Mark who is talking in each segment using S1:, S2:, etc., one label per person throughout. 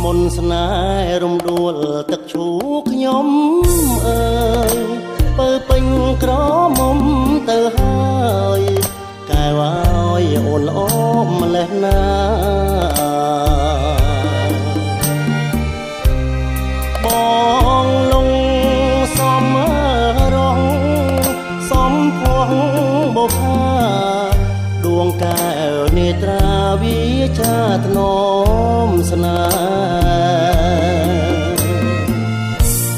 S1: មុនស្នេហ៍រំដួលទឹកឈូខ្ញុំអើយពើពេញក្រមុំទៅហើយកែវឲ្យអូនល្អម្លេះណាបងលងសំរងសំភួងបុផាដួងកែវនេត្រាវិចាថ្នមស្នេហ៍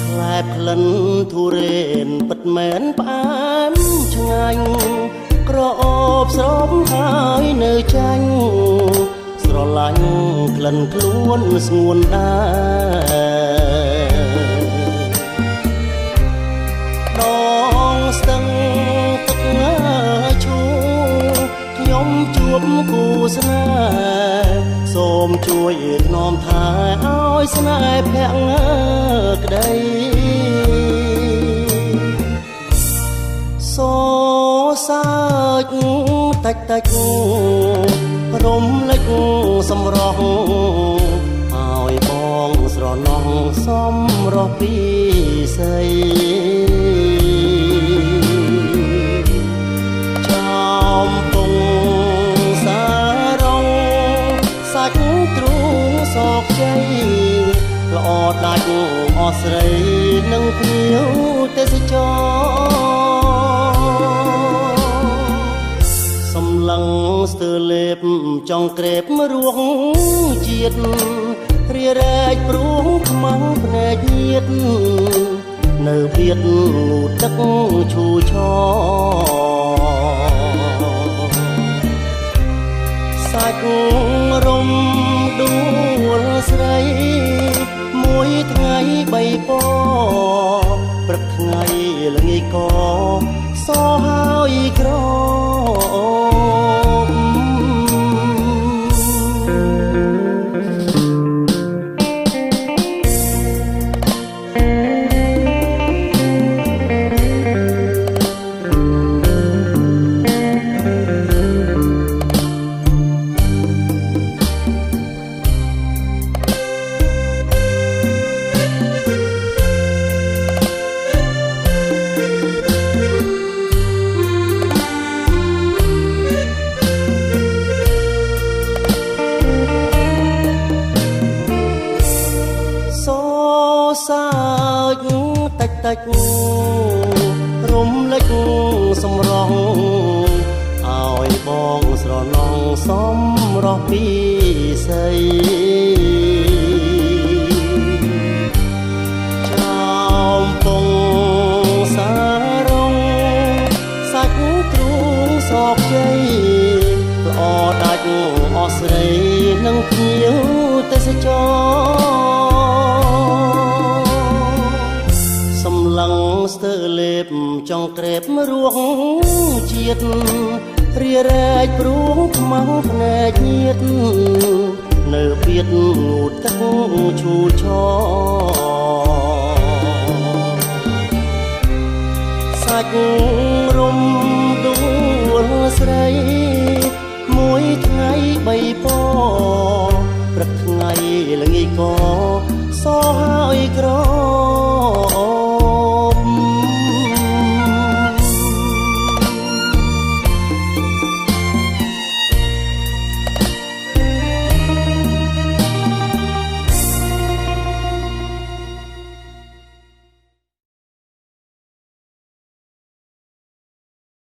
S1: ក្លែបក្លិនទុរេនពិតមែនផ្អែមឆ្ងាញ់ក្រអូបស្រោបហើយនៅចាញ់ស្រឡាញ់ក្លិនខ្លួនស្ងួនដែរដងស្ទឹងទឹកឈូខ្ញុំជួបគូស្នេហ៍សូមជួយថ្នមថែឲ្យស្នេហ៍ភក្តីក្តីសូសើចតិចតិចរំលេចសម្រស់ឲ្យបងស្រណោះសំរស់ពីស្រីចំពងសារងសាច់ទ្រូងសោកជ័យល្អដាច់អស់ស្រីនឹងភ្ញៀវទេសចសម្លឹងស្ទើលេបចង់ក្រេបរួងជាតិរារែកព្រួងខ្មាំងភ្នែកញាតនៅវៀតងូតទឹកឈូឆសាច់រំដួលស្រីមួយថ្ងៃបីពព្រឹកថ្ងៃល្ងាចក៏សោហើយក្រសើចតិចតិចរំលេចសម្រងឲ្យបងស្រណោះសំរស់ពីស្រីចំពងសារងសាច់ទ្រូងសោកជ័យល្អដាច់អស់ស្រីនឹងភ្ញៀវទេសចសម្លឹងស្ទើលេបចង់ក្រេបរួងជាតិរារែកព្រួងខ្មាំងភ្នែកញាតនៅវៀតងូតទឹកឈូឆសាច់រំដួលស្រីមួយថ្ងៃបីពព្រឹកថ្ងៃល្ងាចក៏សោ